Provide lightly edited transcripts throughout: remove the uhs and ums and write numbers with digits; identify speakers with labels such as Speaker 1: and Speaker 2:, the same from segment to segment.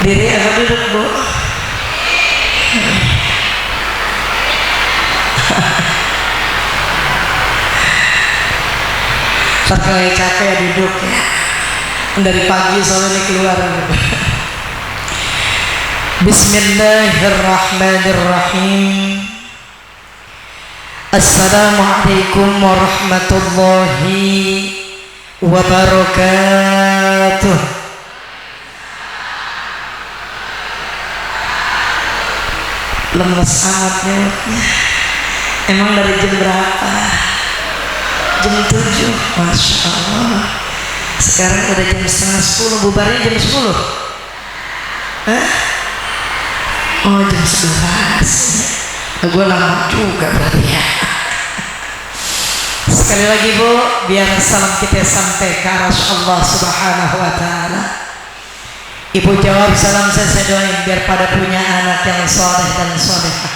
Speaker 1: Diri atau duduk, Bu? Pakai capek duduk ya. Dari pagi soalnya keluar. Bismillahirrahmanirrahim. Assalamualaikum warahmatullahi wabarakatuh. Lemes amat nyawatnya. Emang dari jam berapa? Jam 7. Masya Allah. Sekarang udah jam setengah 10. Bubarnya jam 10. Hah? Oh, jam 11. Gue lama juga berarti ya. Sekali lagi Bu, biar salam kita sampai ke arasy Allah Subhanahu wa ta'ala. Ibu jawab salam saya doain biar pada punya anak yang soleh dan solehah.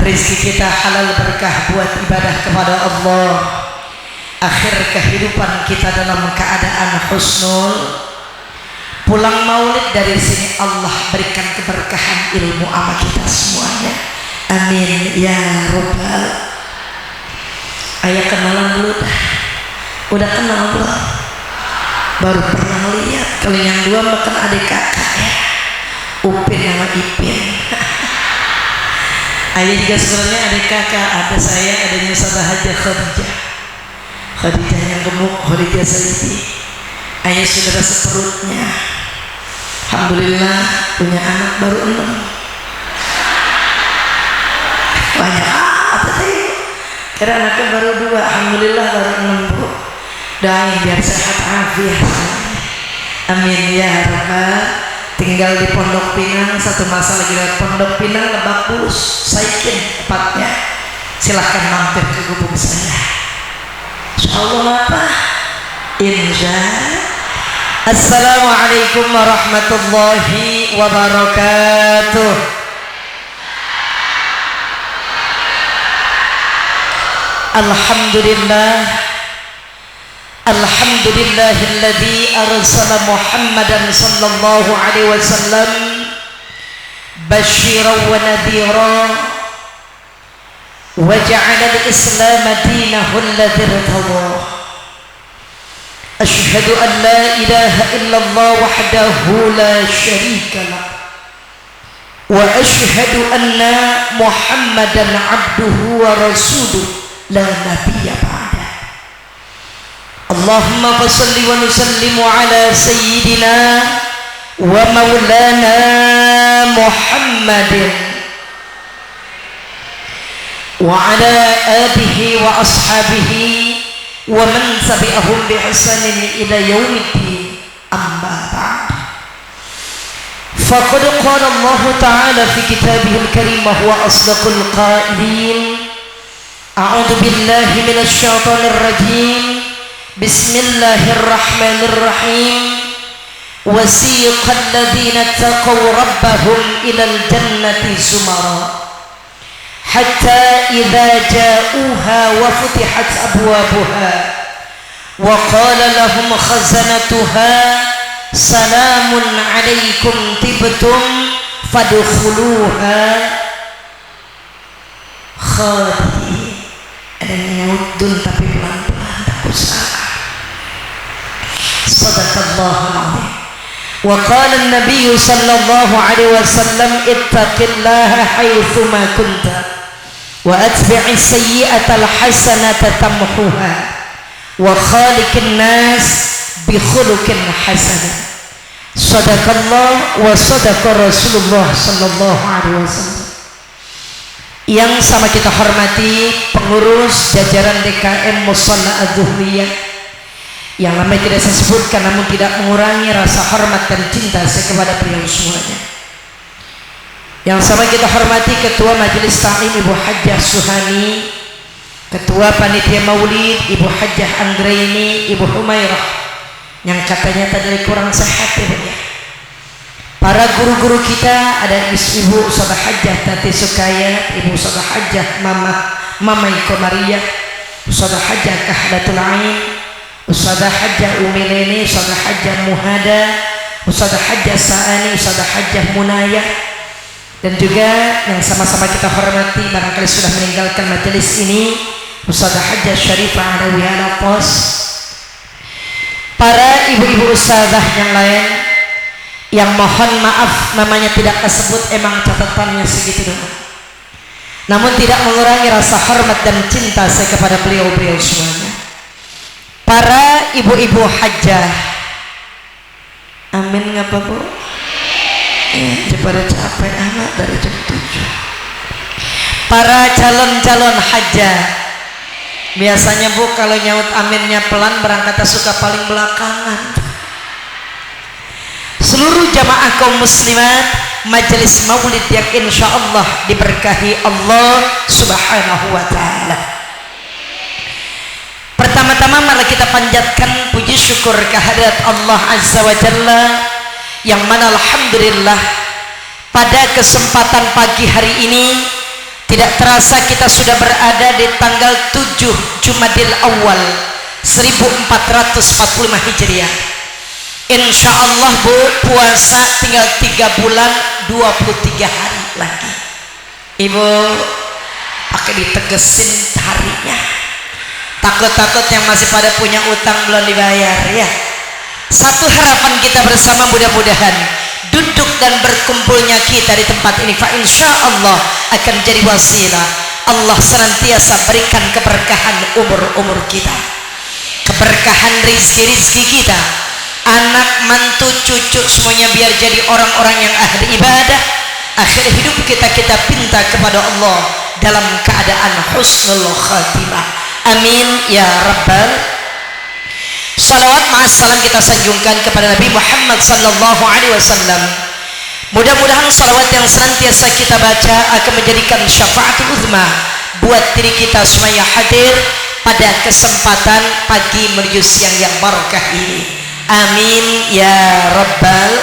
Speaker 1: Rizki kita halal berkah buat ibadah kepada Allah. Akhir kehidupan kita dalam keadaan husnul. Pulang maulid dari sini Allah berikan keberkahan ilmu sama kita semuanya. Amin ya Rabbal. Ayah kenalan dulu dah. Udah kenal belum? Baru pernah lihat. Kalau yang dua makan adik kakak ya, Upin sama Ipin. Ayah juga sebenarnya adik kakak. Ada saya, adanya Ustazah Haja Khadijah. Khadijah yang gemuk, Khadijah Saliti. Ayah saudara seperutnya. Alhamdulillah punya anak baru 6. Banyak apa sih? Karena anaknya baru 2. Alhamdulillah baru 6 Bu. Doain biar sehat afiat. Amin ya Rabbal. Tinggal di Pondok Pinang. Satu masa lagi lewat Pondok Pinang, Lebak Bulus, Saikin tepatnya. Silahkan mampir ke gubuk saya. Insyaallah apa? Insya. Assalamualaikum warahmatullahi wabarakatuh. Alhamdulillah. Alhamdulillahilladzi arsala Muhammadan sallallahu alaihi wasallam basyiran wa nadhiran wa ja'ala al-islam dinahu alladzi irtadah. Asyhadu an la ilaha illallah wahdahu la syarika lah wa asyhadu anna Muhammadan abduhu wa rasuluh la nabiyya ba'da. Allahumma salli wa nusallimu ala sayyidina wa maulana Muhammadin wa ala alihi wa ashabihi wa man tabi'ahum bi ihsanin ila yaumiddin. Amma ba'd. Faqad qala Allah ta'ala fi kitabihil karim wa huwa asdaqul qailin. A'udzu billahi minasy syaithanir rajim. Bismillahirrahmanirrahim. Wasiqal ladzina taqaw rabbahum ilal jannati zumara hatta idza ja'uha wa futihat abwabuha wa qala lahum khazanatuha salamun 'alaikum tibtum fadkhuluha khalidin. Ada nyaudun tapi pelan-pelan, takut salah. Sadaqallahul azim. Wa qala an-nabiy sallallahu alaihi wasallam ittaqillaha haitsu ma kunta wa atbi'is sayyi'ata al-hasanata tamhuha wa khaliqin nas bi khuluqin hasanah. Sadaqallah wa sadaqa Rasulullah sallallahu alaihi wasallam. Yang sama kita hormati pengurus jajaran DKM Musalla Az-Zuhriyah yang namanya tidak saya sebutkan namun tidak mengurangi rasa hormat dan cinta saya kepada beliau semuanya. Yang sama kita hormati Ketua Majelis Ta'lim Ibu Hajjah Suhani, Ketua Panitia Maulid Ibu Hajjah Anggraini, Ibu Humairah yang katanya tadi kurang sehat ya. Para guru-guru kita ada Ibu Ustazah Hajjah Tati Sukaya, Ibu Ustazah Hajjah Mama Iko Maria, Ustazah Hajjah Kahlatul Ain, Ustazah Hajjah Umi Leni, Ustazah Hajjah Muhada, Ustadzah Hajjah Sa'ani, Ustadzah Hajjah Munayah, dan juga yang sama-sama kita hormati barangkali sudah meninggalkan majelis ini, Ustadzah Hajjah Syarifah Alawi Alapos, para ibu-ibu ustadzah yang lain yang mohon maaf namanya tidak tersebut, emang catatannya segitu doang, namun tidak mengurangi rasa hormat dan cinta saya kepada beliau-beliau semuanya. Para ibu-ibu hajjah, amin ngapa bu? Daripada capek amat dari jam 7. Para calon-calon hajjah, biasanya bu kalau nyaut aminnya pelan berangkatnya suka paling belakangan. Seluruh jamaah kaum muslimat majelis maulid yang insya Allah diberkahi Allah subhanahu wa ta'ala, pertama-tama mari kita panjatkan puji syukur kehadirat Allah azza wa jalla, yang mana alhamdulillah pada kesempatan pagi hari ini tidak terasa kita sudah berada di tanggal 7 Jumadil Awal 1445 Hijriah. Insya Allah bu, puasa tinggal 3 bulan 23 hari lagi. Ibu pakai ditegesin harinya, takut-takut yang masih pada punya utang belum dibayar ya. Satu harapan kita bersama, mudah-mudahan duduk dan berkumpulnya kita di tempat ini fa insya Allah akan jadi wasilah Allah senantiasa berikan keberkahan umur-umur kita, keberkahan rizki-rizki kita, anak, mantu, cucu semuanya biar jadi orang-orang yang ahli ibadah. Akhir hidup kita pinta kepada Allah dalam keadaan husnul khatimah. Amin ya rabbal. Salawat ma'assalam kita sanjungkan kepada Nabi Muhammad sallallahu alaihi wasallam. Mudah-mudahan salawat yang senantiasa kita baca akan menjadikan syafaatul uzma buat diri kita semuanya hadir pada kesempatan pagi menuju siang yang barakah ini. Amin ya rabbal.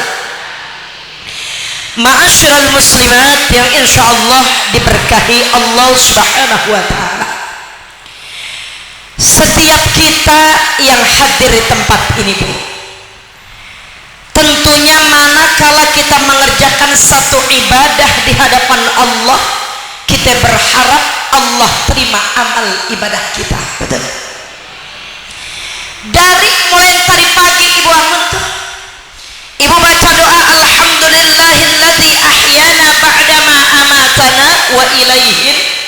Speaker 1: Ma'asyiral muslimat yang insyaallah diberkahi Allah subhanahu wa ta'ala, setiap kita yang hadir di tempat ini bu, tentunya manakala kita mengerjakan satu ibadah di hadapan Allah, kita berharap Allah terima amal ibadah kita. Betul? Dari mulai tadi pagi ibu angun tuh, ibu baca doa alhamdulillahilladzi ahyana ba'dama amatana wa ilaihin.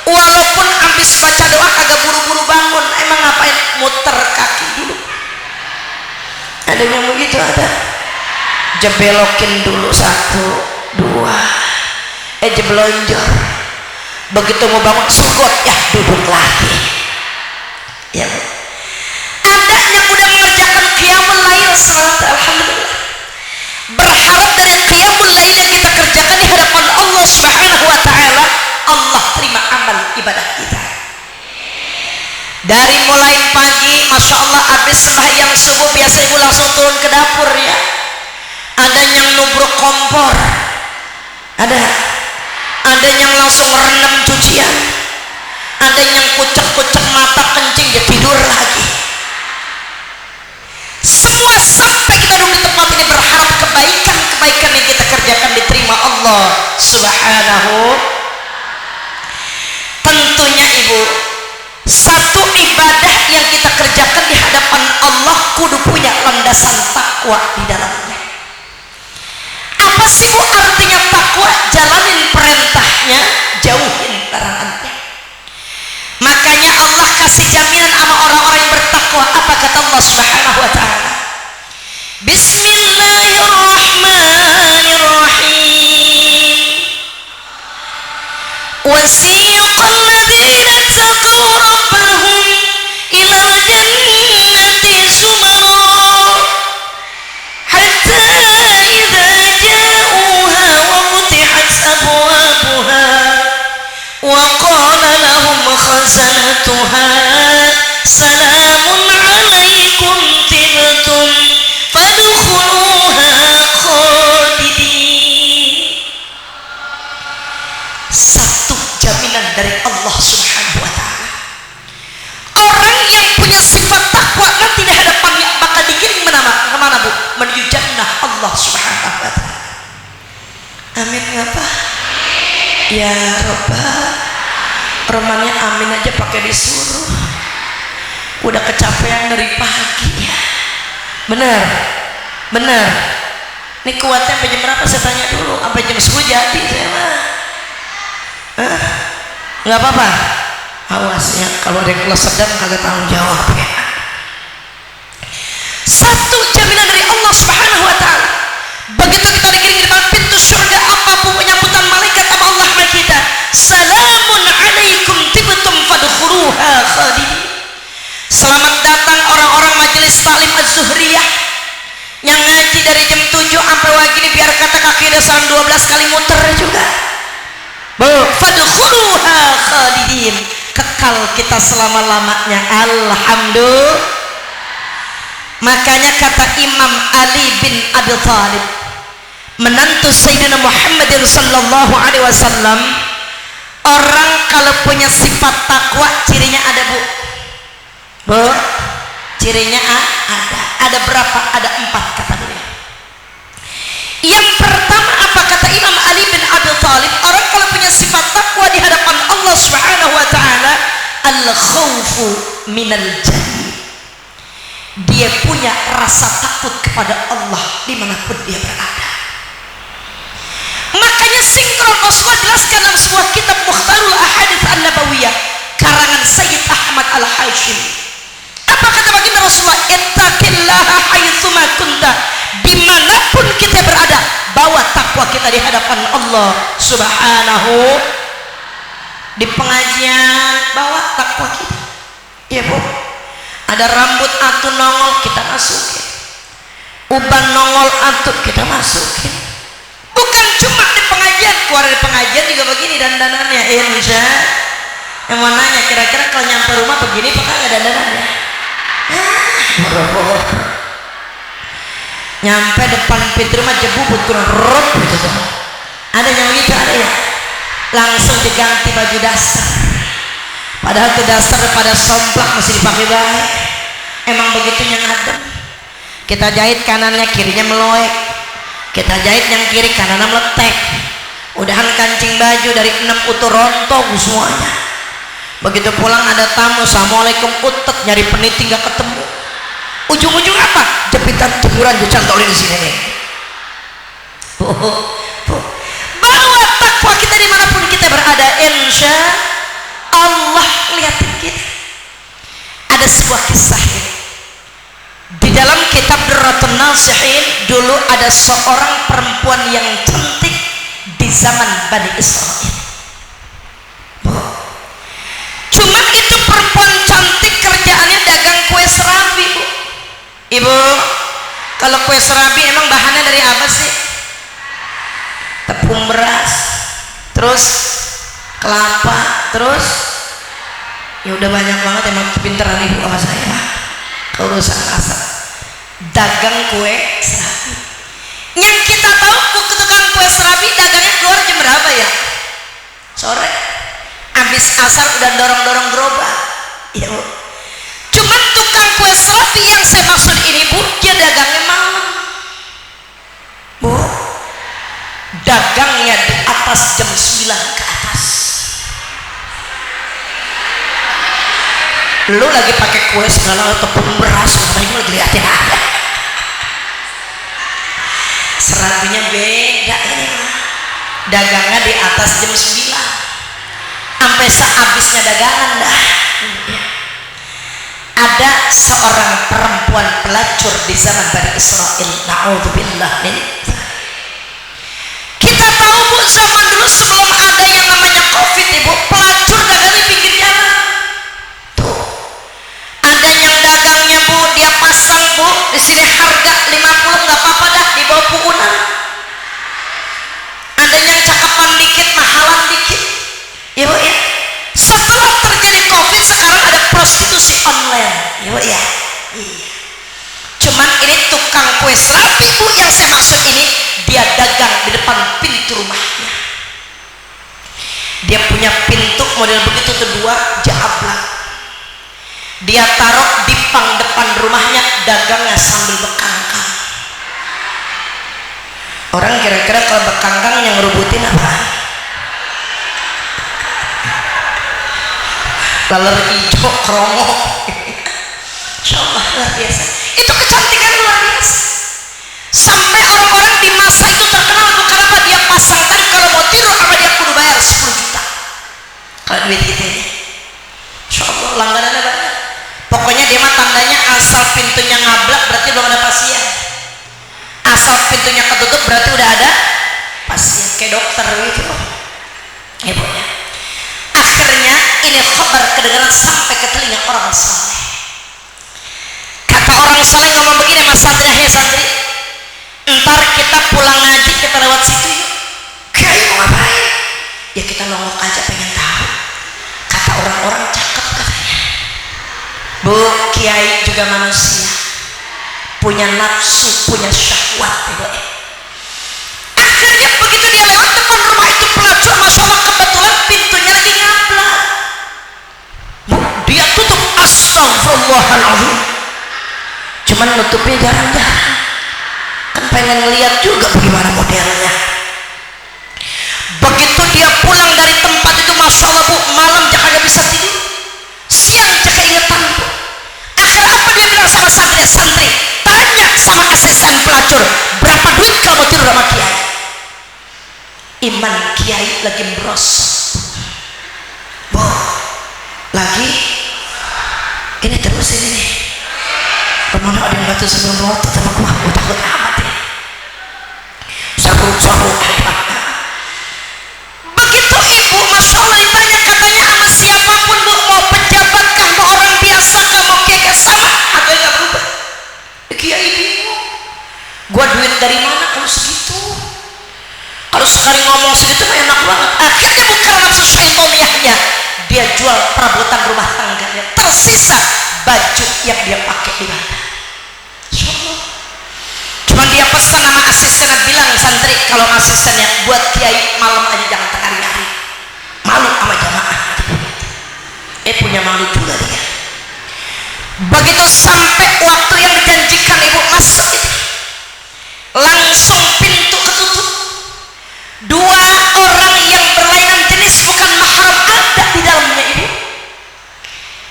Speaker 1: Walaupun habis baca doa kagak buru-buru bangun, emang ngapain muter kaki dulu? Ada yang begitu, ada jebelokin dulu 1, 2, jeblonjor, begitu mau bangun sugot ya duduk lagi ya. Ada yang udah mengerjakan qiyamul lail salat, alhamdulillah, berharap dari qiyamul lail yang kita kerjakan di hadapan Allah subhanahu wa ta'ala Allah terima amal ibadah kita. Dari mulai pagi masya Allah habis sembahyang subuh biasa ibu langsung turun ke dapur ya. Ada yang nubruk kompor, ada yang langsung rendam cucian, ada yang kucek-kucek mata kencing dia tidur lagi. Semua sampai kita duduk di tempat ini berharap kebaikan yang kita kerjakan diterima Allah subhanahu. Tentunya ibu, satu ibadah yang kita kerjakan di hadapan Allah kudu punya landasan takwa di dalamnya. Apa sih bu artinya takwa? Jalanin perintahnya, jauhin larangannya. Makanya Allah kasih jaminan sama orang-orang yang bertakwa. Apa kata Allah subhanahu wa ta'ala? Bismillahirrahmanirrahim. وسيق الذين اتقوا ربهم إلى الجنة زمرا حتى إذا جاءوها وفتحت أبوابها وقال لهم خزنتها سلام عليكم طبتم فادخلوها خالدين. Jaminan dari Allah subhanahu wa ta'ala, orang yang punya sifat takwa nanti di hadapannya bakal digiring kemana bu? Menuju jannah ya Rabbal. Romannya amin aja pakai disuruh. Udah kecapean dari pagi ya. Bener ini kuatnya sampai jam berapa saya tanya dulu. Sampai jam 10 jadi saya mah. Nggak apa-apa, awas ya kalau ada yang kelas sedang kagak tanggung jawab ya. Satu jaminan dari Allah Subhanahu wa ta'ala, begitu kita dikirim di depan pintu surga, apapun penyambutan malaikat sama Allah sama kita, salamun alaikum tibtum fadkhuluha khalidin. Selamat datang orang-orang majelis taklim Az-Zuhriyah yang ngaji dari jam 7 sampai wagini, biar kata kaki dasar 12 kali muter juga. Fadkhuluha khalidin, kekal kita selama-lamanya. Alhamdulillah. Makanya kata Imam Ali bin Abi Thalib, menantu Sayyidina Muhammad sallallahu alaihi wasallam, orang kalau punya sifat takwa cirinya ada bu, cirinya ada berapa? Ada 4 kata beliau. Yang pertama apa kata Imam Ali bin Abi Thalib, orang kalau punya sifat takwa di hadapan Allah Subhanahu wa ta'ala, al-khawfu minal jannah, dia punya rasa takut kepada Allah dimanapun dia berada. Makanya sinkron Rasulullah jelaskan dalam sebuah kitab Mukhtarul Ahadits An-Nabawiyah karangan Sayyid Ahmad Al-Hashimi. Apa kata baginda Rasulullah? Ittaqillaha haitsuma kunta, dimanapun kita berada, bawa takwa kita di hadapan Allah Subhanahu. Di pengajian bawa takwa kita, ya bu. Ada rambut atu nongol kita masukin, uban nongol atu kita masukin. Bukan cuma di pengajian, keluar dari pengajian juga begini dandanannya. Insya yang mau nanya kira-kira kalau nyampe rumah begini apa kagak dandanannya? Nyampe depan pintu rumah jebubut kurang rot gitu. Ada yang begitu, ada ya, langsung diganti baju dasar. Padahal itu dasar pada somplak masih dipakai baik. Emang begitu yang adem. Kita jahit kanannya kirinya meloek, kita jahit yang kiri kanannya meletek. Udahan kancing baju dari 6 utuh rontok semuanya. Begitu pulang ada tamu, assalamualaikum, utet nyari peniti nggak ketemu. Ujung-ujung apa? Jepitan jemuran dicantolin di sini nih. Bawa takwa kita dimanapun kita berada, insya Allah lihatin kita. Ada sebuah kisah ini di dalam kitab Durratun Nasihin. Dulu ada seorang perempuan yang cantik di zaman Bani Israel. Cuma itu perempuan cantik kerjaannya dagang kue serabi bu. Ibu, kalau kue serabi emang bahannya dari apa sih? Tepung beras, terus kelapa, terus ya udah banyak banget. Emang pinteran ibu sama saya urusan masak. Dagang kue serabi. Yang kita tahu tukang kue serabi dagangnya keluar jam berapa ya? Sore. Habis asar udah dorong-dorong gerobak. Iya bu. Cuman tukang kue serabi yang saya maksud ini bu, dia dagangnya malam bu. Dagangnya di atas jam 9 ke atas. Lu lagi pakai kue segala tepung beras, katanya lagi liatin apa? Serabinya beda ini mah. Dagangnya di atas jam 9 sampai sehabisnya dagangan dah. Ada seorang perempuan pelacur di zaman Bani Israel. Na'udzubillah min. Kita tahu bu, zaman dulu sebelum ada yang namanya COVID ibu, pelacur dagang di pinggir jalan. Tuh, ada yang dagangnya bu, dia pasang bu, di sini harga 50 nggak apa-apa dah, di bawah pukunan. Ada yang cakapan dikit, mahalan dikit. Ya bu ya. Setelah terjadi COVID sekarang ada prostitusi online. Ya bu ya. Iya. Cuman ini tukang kue serabi bu yang saya maksud ini, dia dagang di depan pintu rumahnya. Dia punya pintu model begitu tuh, 2 jablak. Dia taruh di pang depan rumahnya, dagangnya sambil bekangkang. Orang kira-kira kalau bekangkang yang ngerubutin apa? laler hijau kromo. Insya Allah luar biasa. Itu kecantikan luar biasa. Sampai orang-orang di masa itu terkenal tuh kenapa dia pasang tadi kalau mau tidur apa dia kudu bayar 10 juta. Kalau duit kita ini. Insya Allah langganannya banyak. Pokoknya dia mah tandanya asal pintunya ngablak berarti belum ada pasien. Asal pintunya ketutup berarti udah ada pasien, kayak dokter gitu. Ibunya. Akhirnya ini kabar kedengaran sampai ke telinga orang saleh. Kata orang saleh ngomong begini, Mas santri, hei santri, ntar kita pulang ngaji kita lewat situ yuk. Kiai mau ngapain? Ya kita nongok aja pengen tahu. Kata orang-orang cakep katanya. Bu, kiai juga manusia, punya nafsu, punya syahwat. Akhirnya begitu dia lewat depan rumah itu pelacur, masya Allah kebetulan pintunya lagi ngablak. Bu, dia tutup, astagfirullahaladzim. Cuman nutupnya jarang-jarang, kan pengen ngeliat juga bagaimana modelnya. Begitu dia pulang dari tempat itu, masya Allah bu, malam jangan gak bisa tidur, siang jangan ingetan bu. Akhir apa dia bilang sama santri, tanya sama asisten pelacur, berapa duit kamu tidur sama kiai? Iman kiai lagi merosot bu, lagi ini terus ini nih. Kemana ada yang batu sebelum rotot sama gua takut amat ya. Saru begitu ibu, masya Allah ditanya, katanya sama siapapun bu, mau pejabat kah, mau orang biasa kah, mau kiai sama atau nggak berubah. Kiai bingung, gua duit dari mana kalau segitu, kalau sekali ngomong segitu enak banget. Akhirnya bukan nafsu syaitoniahnya, dia jual perabotan rumah tangganya, tersisa baju yang dia pakai di mana. Cuma dia pesan sama asistennya, bilang santri kalau asistennya buat kiai malam aja jangan tengah hari, malu sama jamaah. Punya malu juga dia. Begitu sampai waktu yang dijanjikan ibu masuk itu, langsung pintu ketutup. Dua orang yang berlainan jenis bukan mahram ada di dalamnya ibu.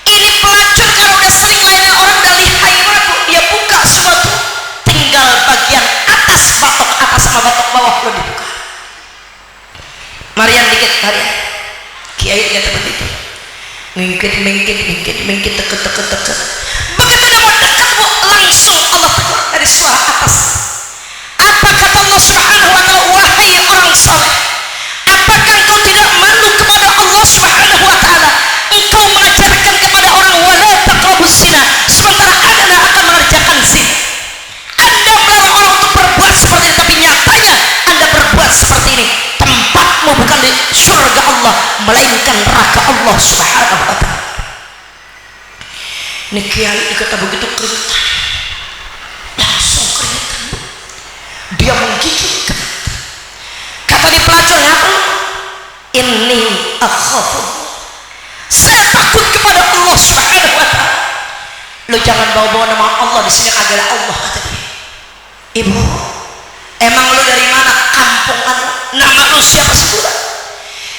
Speaker 1: Ini pelacur kalau udah sering lainan orang udah lihai banget bu, dia buka semua tuh, tinggal bagian atas, batok atas sama batok bawah lo dibuka. Marian dikit, Marian. Kiai kata begitu. Mingkit, teket. Begitu dia mau dekat bu, langsung Allah tegur dari suara atas. Apa kata Allah Subhanahu wa ta'ala, wahai orang saleh, apakah engkau tidak malu kepada Allah Subhanahu wa ta'ala? Engkau mengajarkan kepada orang wala taqrabus zina, sementara Anda akan mengerjakan zina. Anda melarang orang untuk berbuat seperti ini, tapi nyatanya Anda berbuat seperti ini. Tempatmu bukan di surga Allah, melainkan neraka Allah Subhanahu wa ta'ala. Ini kiai dikata begitu keringetan, langsung keringetan. Dia menggigit. Kata di pelacurnya apa? Inni akhafu, saya takut kepada Allah Subhanahu wa ta'ala. Lu jangan bawa-bawa nama Allah di sini, adalah Allah, kata dia. Ibu, emang lu dari mana? Kampungan, nama lu siapa sebulan?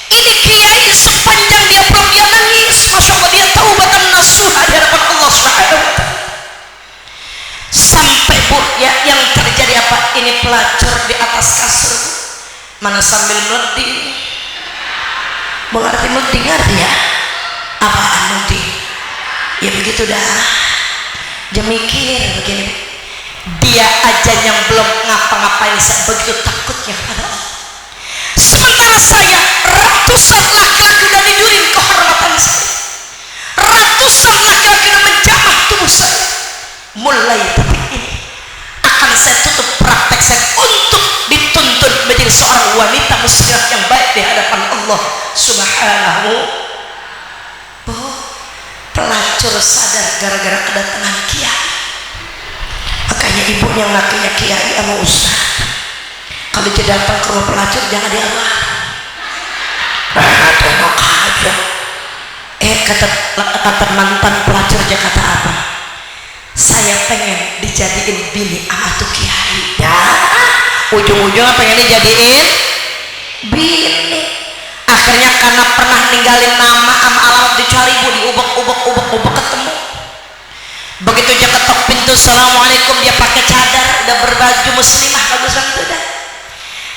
Speaker 1: Ini kiai sepanjang dia belum dia nangis, masya Allah dia taubatan nasuha di hadapan Allah Subhanahu wa ta'ala. Sampai bu ya, yang terjadi apa? Ini pelacur di atas kasur, mana sambil melodi. Mengerti melodi, ngerti ya? Apaan melodi? Ya begitu dah. Dia mikir begini, dia aja yang belum ngapa-ngapain begitu takutnya kepada Allah. Sementara saya, ratusan laki-laki udah nidurin kehormatan saya, ratusan laki-laki udah menjamah tubuh saya. Mulai detik ini akan saya tutup praktek saya untuk dituntut menjadi seorang wanita muslimah yang baik di hadapan Allah Subhanahu. Pelacur sadar gara-gara kedatangan kiai. Makanya ibunya ngakunya kiai sama ustaz, kalau dia datang ke rumah pelacur jangan diawal. Tengok aja. Kata mantan pelacur dia kata apa? Saya pengen dijadiin bini sama tuh kiai. Ya, ujung-ujungnya pengen dijadiin bini. Akhirnya karena pernah ninggalin nama sama alamat dicari bu, diubek ketemu. Begitu dia ketok pintu, assalamualaikum, dia pakai cadar, udah berbaju muslimah bagus banget udah.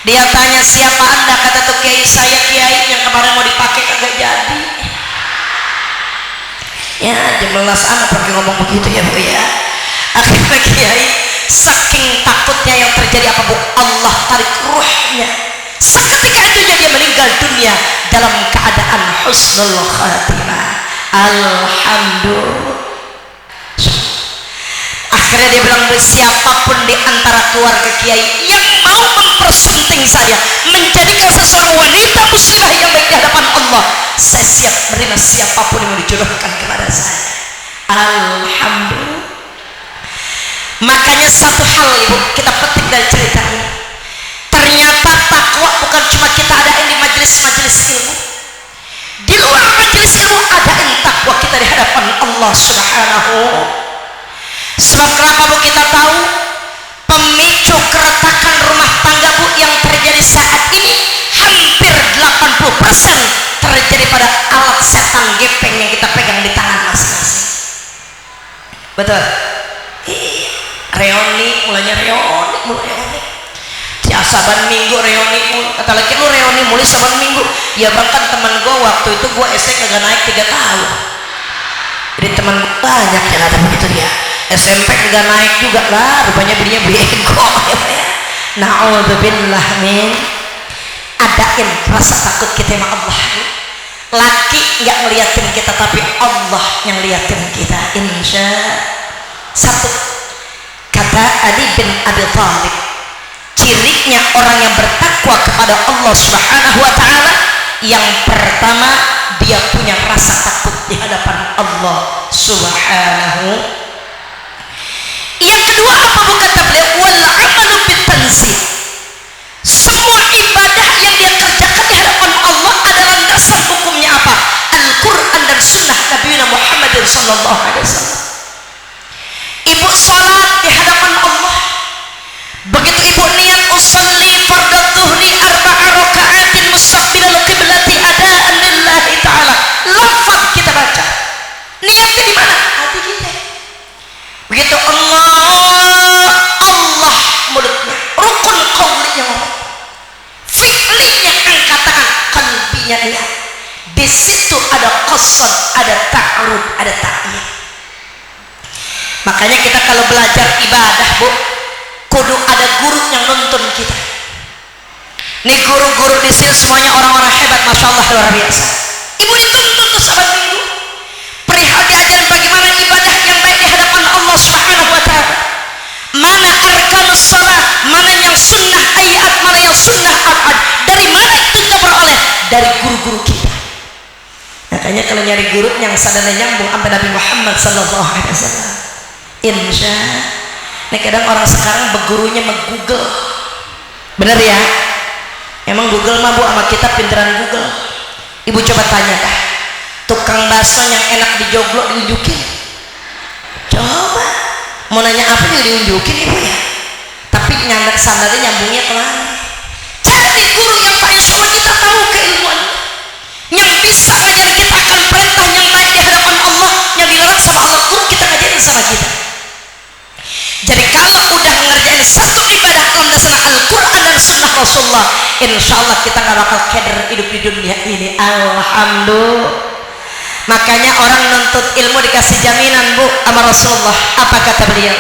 Speaker 1: Dia tanya siapa anda, kata tuh kiai, saya kiai yang kemarin mau dipakai kagak jadi. Ya jemelas anak pergi ngomong begitu ya bu ya. Akhirnya kiai saking takutnya yang terjadi apa bu, Allah tarik ruhnya. Seketika itu dia meninggal dunia dalam keadaan husnul khatimah. Alhamdulillah. Akhirnya dia bilang, siapapun di antara keluarga kiai yang mau mempersunting saya menjadikan seseorang wanita muslimah yang baik di hadapan Allah, saya siap menerima siapapun yang dijodohkan kepada saya. Alhamdulillah. Makanya satu hal ibu kita petik dari cerita ini, ternyata takwa bukan cuma kita adain di majelis-majelis ilmu. Di luar majelis ilmu adain takwa kita di hadapan Allah Subhanahu. Sebab kenapa bu, kita tahu pemicu keretakan rumah tangga bu yang terjadi saat ini hampir 80% terjadi pada alat setan gepeng yang kita pegang di tangan masing-masing. Betul? Reoni, mulai ya saban minggu reoni mulu. Kata lagi lu reoni mulai saban minggu. Ya bahkan teman gue waktu itu gue SD kagak naik 3 tahun. Jadi teman gue banyak yang ada begitu dia. SMP kagak naik juga lah, rupanya belinya beli ego. Na'udzubillah min. Adain rasa takut kita sama Allah. Laki nggak ngeliatin kita tapi Allah yang ngeliatin kita. Insya satu, kata Ali bin Abi Thalib, cirinya orang yang bertakwa kepada Allah Subhanahu wa ta'ala, yang pertama dia punya rasa takut di hadapan Allah Subhanahu. Yang kedua apa bu, kata beliau, wal amalu bitanzil. Semua ibadah yang dia kerjakan di hadapan Allah adalah dasar hukumnya apa? Al-Quran dan sunnah Nabi Muhammad sallallahu alaihi wasallam. Ibu sholat di hadapan Allah, begitu ibu niat usolli fardhu dhuhri 4 raka'atin mustaqbilal qiblati adaan lillahi ta'ala, lafaz kita baca, niatnya di mana? Hati kita. Begitu Allah mulutnya, rukun qaulinya ngomong, fi'linya angkat tangan, qalbinya niat. Di situ ada qasad, ada ta'arud, ada ta'yid. Makanya kita kalau belajar ibadah bu, kudu ada guru yang nuntun kita. Nih guru-guru di sini semuanya orang-orang hebat, masya Allah, luar biasa. Ibu dituntun tuh sahabat minggu perihal diajaran bagaimana ibadah yang baik di hadapan Allah Subhanahu wa ta'ala. Mana arkanus shalah, mana yang sunnah ayat, mana yang sunnah abad. Dari mana itu kita beroleh? Dari guru-guru kita. Makanya kalau nyari guru yang sadana nyambung sampai Nabi Muhammad sallallahu alaihi wasallam. Insya. Nih kadang orang sekarang begurunya Google. Bener ya? Emang Google mah bu sama kita pinteran Google. Ibu coba tanya dah, tukang bakso yang enak dijoglok diunjukin. Coba mau nanya apa juga diunjukin ibu ya. Tapi nyandak sandarnya nyambungnya kemana? Cari guru yang Pak Insya Allah kita tahu keilmuan, yang bisa ngajarin kita akan perintah yang baik di hadapan Allah, yang dilarang sama Allah, guru kita ngajarin sama kita. Jadi kalau udah ngerjain satu ibadah dalam dasar Al-Quran dan sunnah Rasulullah, insya Allah kita gak bakal keder hidup di dunia ini. Alhamdulillah. Makanya orang nuntut ilmu dikasih jaminan bu sama Rasulullah. Apa kata beliau?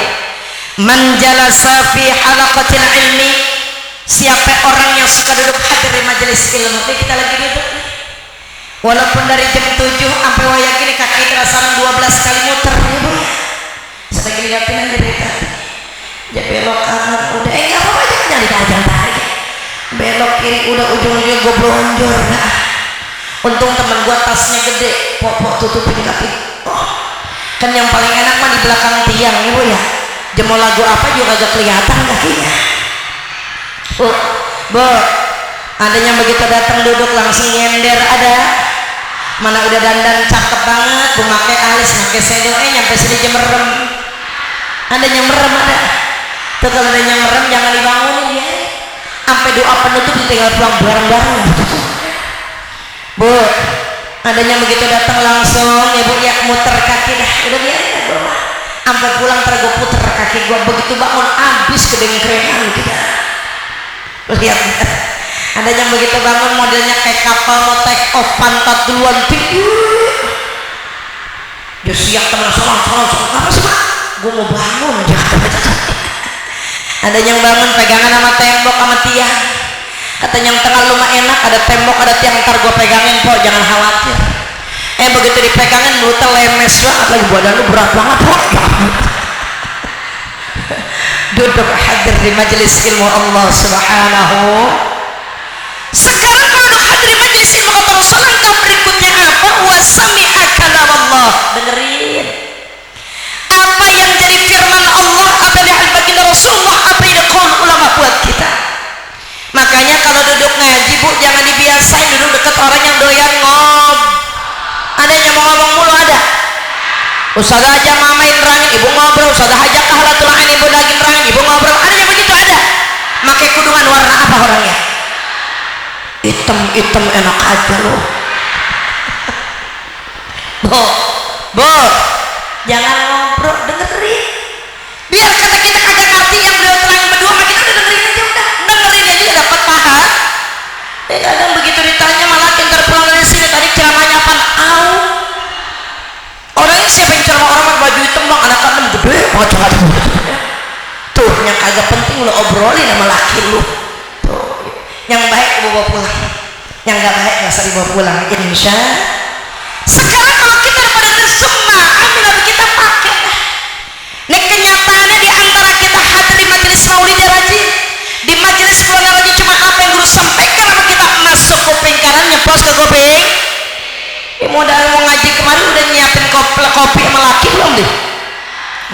Speaker 1: Man jalasa fi halaqatil ilmi, siapa orang yang suka duduk hadir di majelis ilmu. Ini kita lagi duduk nih, walaupun dari jam 7 sampai wayang gini kaki terasa 12 kali muter ibu. Saya lagi liatin aja dari tadi, ya belok kanan udah, nggak apa-apa aja, jangan ditahan aja, belok kiri udah, ujung-ujungnya gue blonjor. Nah, untung temen gue tasnya gede, pok tutupin kaki. Oh, kan yang paling enak mah di belakang tiang ibu ya, jemol lagu apa juga agak kelihatan kakinya. Bu, ada yang begitu datang duduk langsung nyender ada. Mana udah dandan cakep banget, bu pakai alis, pakai sendok, nyampe sini jam merem. Ada yang merem ada. Tuh kalau ada yang merem jangan dibangunin ya. Sampai doa penutup tinggal pulang bareng-bareng. Bu, adanya begitu datang langsung ibu ya muter kaki dah, udah biarin aja gua sampai pulang terus puter kaki gua, begitu bangun abis kedengkrengan kita. Lihat, adanya begitu bangun modelnya kayak kapal mau take off, pantat duluan tinggi. Dia siap teman salam apa sih pak? Gua mau bangun aja. Ada yang bangun pegangan sama tembok sama tiang. Katanya yang tengah lu mah enak, ada tembok ada tiang, ntar gue pegangin po, jangan khawatir. Begitu dipegangin mulutnya lemes banget lagi, badan lu berat banget po. Duduk hadir di majelis ilmu Allah subhanahu. Sekarang kalau duduk hadir di majelis ilmu kata Rasulullah, langkah berikutnya apa? Wasami'a kalam Allah, dengerin apa yang jadi firman Allah, apa yang baginda Rasulullah, apa yang dikatakan ulama buat kita. Makanya kalau duduk ngaji bu, jangan dibiasain duduk dekat orang yang doyan ada yang mau ngomong mulu, ada ustazah aja mamain rangin ibu ngobrol, ustazah aja kahlatul ain ibu daging rangin ibu ngobrol, ada yang begitu, ada pakai kudungan warna apa orangnya, hitam enak aja loh. Bu, jangan ngobrol, dengerin biar kata kita kagak ngerti yang beliau terangin berdua, makin udah dengerin aja, udah dengerin aja dapat paham. Kadang begitu ditanya malah ntar pulang dari sini, tadi ceramahnya apaan? Orangnya siapa yang ceramah, orang baju hitam bang, anak kandung gede banget tuh, yang kagak penting lo obrolin sama laki lu tuh, yang baik bawa pulang, yang gak baik gak usah dibawa pulang, insya. Sekarang kalau kita daripada tersemah, ambil kita pakai. Nih kenyataannya di antara kita hadir di majelis maulid rajin, di majelis keluarga rajin, cuma apa yang guru sampaikan apa kita masuk kuping kanan nyeplos ke kuping. Modal mau ngaji kemarin udah nyiapin kopi sama laki belum deh?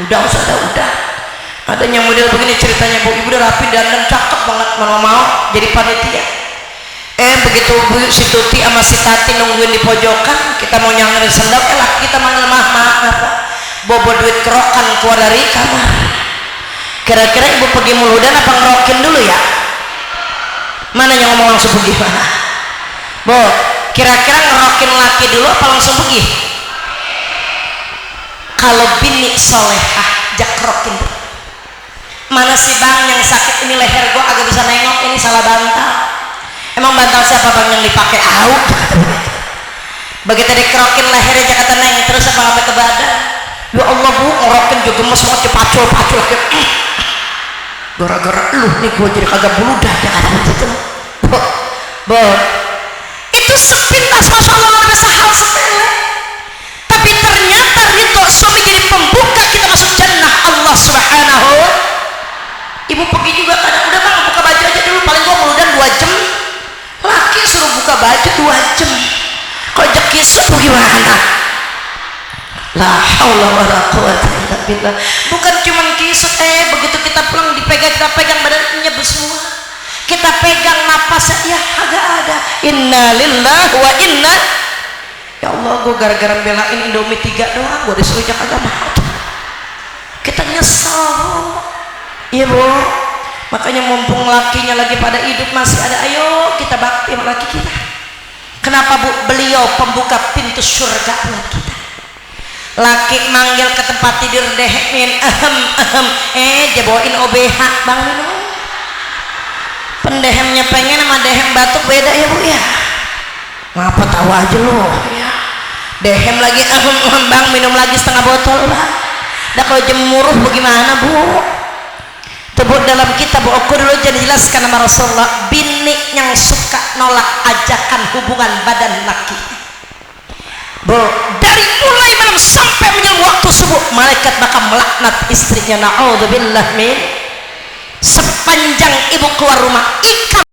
Speaker 1: Udah udah. Ada yang model begini ceritanya, bu ibu udah rapi dan cakep banget, mau jadi panitia. Begitu bu si Tuti sama si Tati nungguin di pojokan, kita mau nyangerin sendal, laki kita manggil maaf apa? Bobo duit kerokan keluar dari kamar. Kira-kira ibu pergi muludan apa ngerokin dulu ya? Mana yang ngomong langsung pergi mana? Bu, kira-kira ngerokin laki dulu apa langsung pergi? Kalau bini solehah, jak rokin dulu. Mana sih bang yang sakit ini leher gua agak bisa nengok, ini salah bantal. Emang bantal siapa bang yang dipakai? Begitu dikerokin lehernya Jakarta neng terus apa sampai ke badan. Ya Allah bu, ngerokin juga gemes banget, pacul gara-gara lu nih gue jadi kagak buludah Jakarta gitu. Bu, itu sepintas masya Allah luar biasa, hal sepele, tapi ternyata ridho suami jadi pembuka kita masuk jannah Allah subhanahu. Ibu pergi juga kadang, udah bang buka baju aja dulu, paling gua muludan 2 jam, laki suruh buka baju 2 jam, kok jekis gimana? La haula wala quwwata illa billah. Bukan cuman kisut, begitu kita pulang kita pegang badannya semua, kita pegang napas ya agak ada. Inna lillahi wa inna, ya Allah gua gara-gara belain Indomie 3 doang gua disuruh agak mahal, kita nyesel. Iya bu, makanya mumpung lakinya lagi pada hidup masih ada, ayo kita bakti sama laki kita. Kenapa bu? Beliau pembuka pintu surga buat kita. Laki manggil ke tempat tidur, dehemin dia bawain OBH, bang minum. Pendehemnya pengen sama dehem batuk beda ya bu ya. Ngapa tahu aja lo ya. Dehem lagi bang minum lagi setengah botol bang. Dah kalau jemuruh bagaimana bu? Tebut dalam kitab ukur dulu jadi jelaskan sama Rasulullah, bini yang suka nolak ajakan hubungan badan laki. Bu, dari mulai malam sampai menjelang waktu subuh, malaikat bakal melaknat istrinya. Na'udzubillah min. Sepanjang ibu keluar rumah, ikan